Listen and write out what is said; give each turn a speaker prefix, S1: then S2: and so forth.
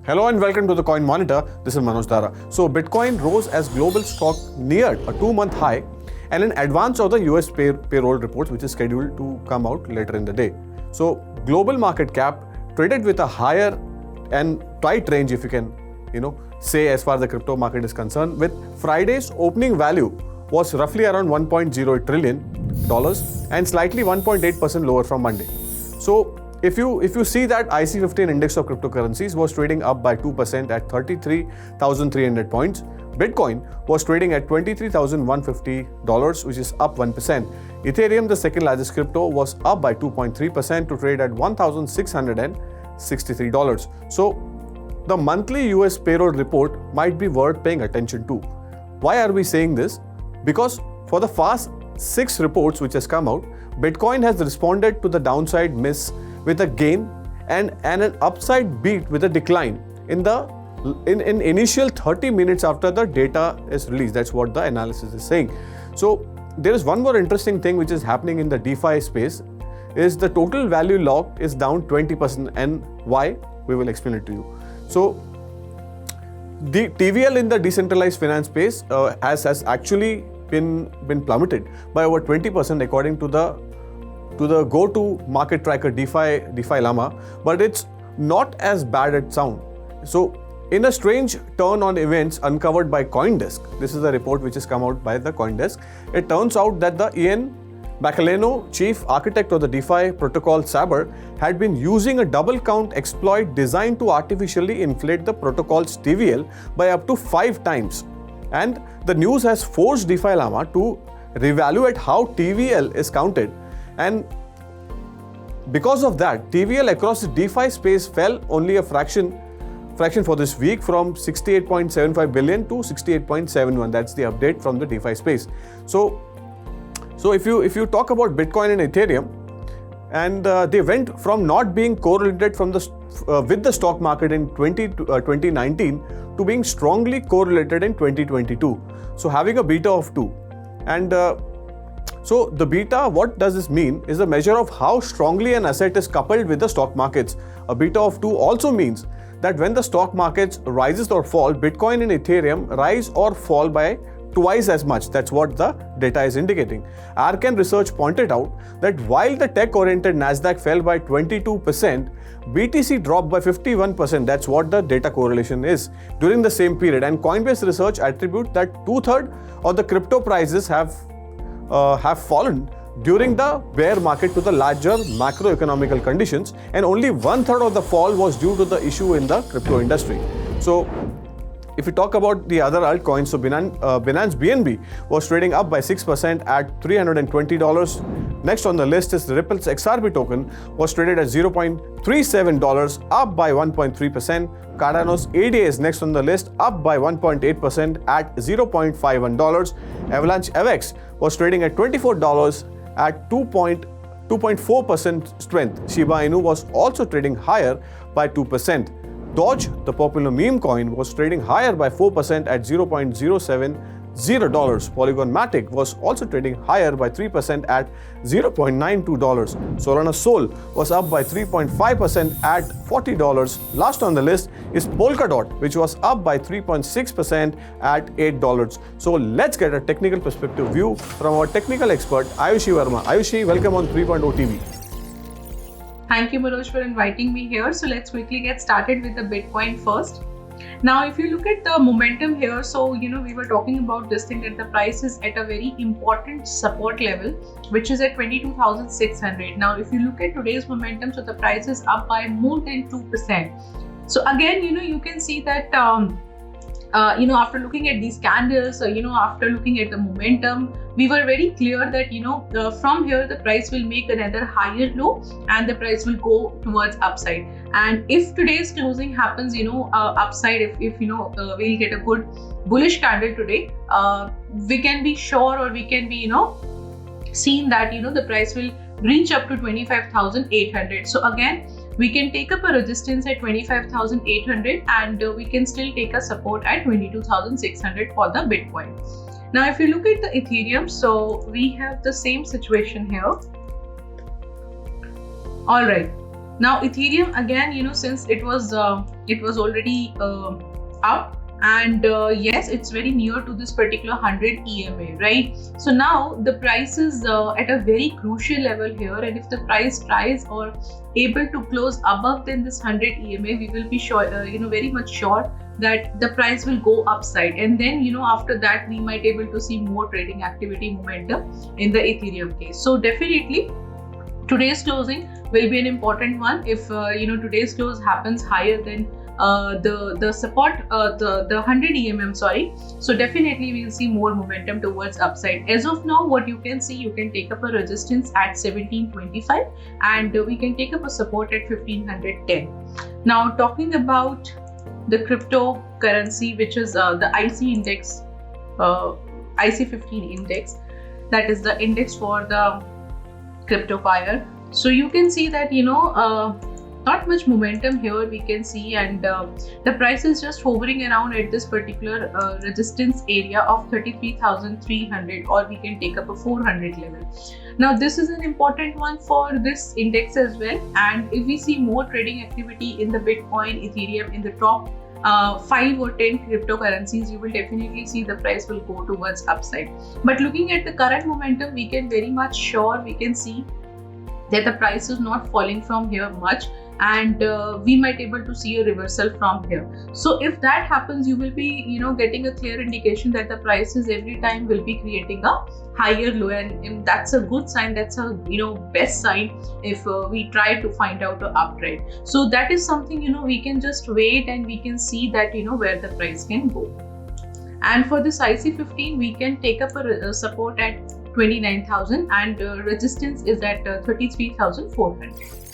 S1: Hello and welcome to the Coin Monitor. This is Manoj Dara. So Bitcoin rose as global stock neared a 2-month high and in advance of the US payroll reports, which is scheduled to come out later in the day. So global market cap traded with a higher and tight range, if you can, say as far as the crypto market is concerned, with Friday's opening value was roughly around $1.08 trillion and slightly 1.8% lower from Monday. So if you see that IC15 index of cryptocurrencies was trading up by 2% at 33,300 points, Bitcoin was trading at $23,150, which is up 1%. Ethereum, the second largest crypto, was up by 2.3% to trade at $1,663. So the monthly US payroll report might be worth paying attention to. Why are we saying this? Because for the past 6 reports which has come out, Bitcoin has responded to the downside miss with a gain and an upside beat with a decline in initial 30 minutes after the data is released. That's what the analysis is saying. So there is one more interesting thing which is happening in the DeFi space is the total value locked is down 20%, and why? We will explain it to you. So the TVL in the decentralized finance space has actually been plummeted by over 20% according to the go-to market tracker DeFi Llama, but it's not as bad as it sounds. So in a strange turn on events uncovered by CoinDesk, this is a report which has come out by the CoinDesk, it turns out that the Ian Bacaleno, chief architect of the DeFi protocol Saber, had been using a double count exploit designed to artificially inflate the protocol's TVL by up to 5 times. And the news has forced DeFi Llama to reevaluate how TVL is counted. And because of that, TVL across the DeFi space fell only a fraction for this week from 68.75 billion to 68.71. That's the update from the DeFi space. So if you talk about Bitcoin and Ethereum, and they went from not being correlated with the stock market in 2019 to being strongly correlated in 2022. So having a beta of 2. And so the beta, what does this mean, is a measure of how strongly an asset is coupled with the stock markets. A beta of 2 also means that when the stock markets rises or fall, Bitcoin and Ethereum rise or fall by twice as much. That's what the data is indicating. Arcan research pointed out that while the tech-oriented Nasdaq fell by 22%, BTC dropped by 51%. That's what the data correlation is during the same period. And Coinbase research attribute that 2/3 of the crypto prices have fallen during the bear market to the larger macroeconomical conditions, and only 1/3 of the fall was due to the issue in the crypto industry. So if we talk about the other altcoins, so Binance BNB was trading up by 6% at $320. Next on the list is the Ripple's XRP token was traded at $0.37, up by 1.3%. Cardano's ADA is next on the list, up by 1.8% at $0.51. Avalanche AVAX was trading at $24 at 2.4% strength. Shiba Inu was also trading higher by 2%. Doge, the popular meme coin, was trading higher by 4% at $0.070. Polygon Matic was also trading higher by 3% at $0.92. Solana Sol was up by 3.5% at $40. Last on the list is Polkadot, which was up by 3.6% at $8. So let's get a technical perspective view from our technical expert, Ayushi Verma. Ayushi, welcome on 3.0 TV.
S2: Thank you, Manoj, for inviting me here. So let's quickly get started with the Bitcoin first. Now, if you look at the momentum here, so we were talking about this thing that the price is at a very important support level, which is at 22,600. Now, if you look at today's momentum, so the price is up by more than 2%. So again, you can see that after looking at these candles, after looking at the momentum, we were very clear that from here the price will make another higher low and the price will go towards upside. And if today's closing happens, upside, if we'll get a good bullish candle today, we can be sure, or we can be seen that the price will reach up to 25,800. So again, we can take up a resistance at 25,800 and we can still take a support at 22,600 for the Bitcoin. Now, if you look at the Ethereum, so we have the same situation here. All right. Now Ethereum again, since it was already up, and yes, it's very near to this particular 100 EMA, right? So now the price is at a very crucial level here, and if the price tries or able to close above than this 100 EMA, we will be sure, very much sure that the price will go upside, and then after that we might able to see more trading activity momentum in the Ethereum case. So definitely today's closing will be an important one. If today's close happens higher than the support, the 100 EMM, sorry, so definitely we'll see more momentum towards upside. As of now, what you can see, you can take up a resistance at 1725, and we can take up a support at 1510. Now talking about the cryptocurrency, which is the IC index, IC15 index, that is the index for the crypto fire. So you can see that not much momentum here we can see, and the price is just hovering around at this particular resistance area of 33,300, or we can take up a 400 level. Now this is an important one for this index as well, and if we see more trading activity in the Bitcoin, Ethereum, in the top 5 or 10 cryptocurrencies, you will definitely see the price will go towards upside. But looking at the current momentum, we can very much sure we can see that the price is not falling from here much, and we might able to see a reversal from here. So if that happens, you will be getting a clear indication that the prices every time will be creating a higher low, and that's a good sign. That's a best sign if we try to find out an uptrend. So that is something we can just wait, and we can see that where the price can go. And for this IC15, we can take up a support at 29,000, and resistance is at 33,400.